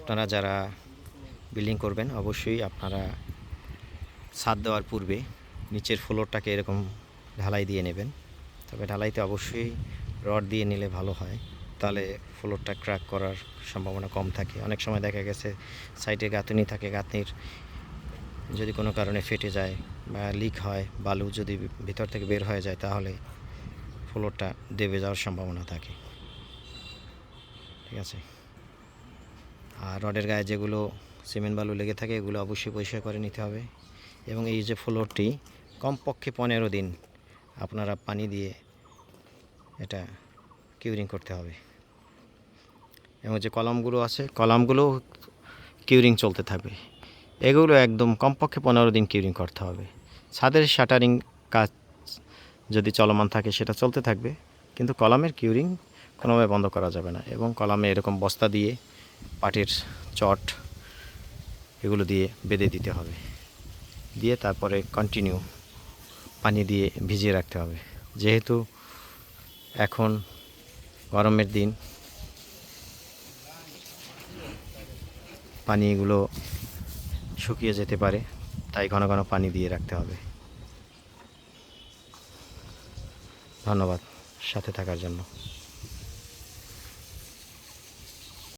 আপনারা যারা বিল্ডিং করবেন অবশ্যই আপনারা ছাদ দেওয়ার পূর্বে নিচের ফ্লোরটাকে এরকম ঢালাই দিয়ে নেবেন। তবে ঢালাইতে অবশ্যই রড দিয়ে নিলে ভালো হয়, তাহলে ফ্লোরটা ক্র্যাক করার সম্ভাবনা কম থাকে। অনেক সময় দেখা গেছে সাইডে গাঁথনি থাকে, গাঁথনির যদি কোনো কারণে ফেটে যায় বা লিক হয়, বালু যদি ভিতর থেকে বের হয়ে যায়, তাহলে ফ্লোরটা দেবে যাওয়ার সম্ভাবনা থাকে। ঠিক আছে। আর রডের গায়ে যেগুলো সিমেন্ট বালু লেগে থাকে এগুলো অবশ্যই পরিষ্কার করে নিতে হবে। এবং এই যে ফ্লোরটি কমপক্ষে 15 দিন আপনারা পানি দিয়ে এটা কিউরিং করতে হবে। এবং যে কলামগুলো আছে কলামগুলো কিউরিং চলতে থাকবে। এগুলো একদম কমপক্ষে 15 দিন কিউরিং করতে হবে। ছাদের শাটারিং কাজ যদি চলমান থাকে সেটা চলতে থাকবে, কিন্তু কলামের কিউরিং কোনোভাবে বন্ধ করা যাবে না। এবং কলামে এরকম বস্তা দিয়ে পাটের চট এগুলো দিয়ে বেঁধে দিতে হবে, দিয়ে তারপরে কন্টিনিউ পানি দিয়ে ভিজিয়ে রাখতে হবে। যেহেতু এখন গরমের দিন, পানিগুলো শুকিয়ে যেতে পারে, তাই ঘন ঘন পানি দিয়ে রাখতে হবে। ধন্যবাদ সাথে থাকার জন্য।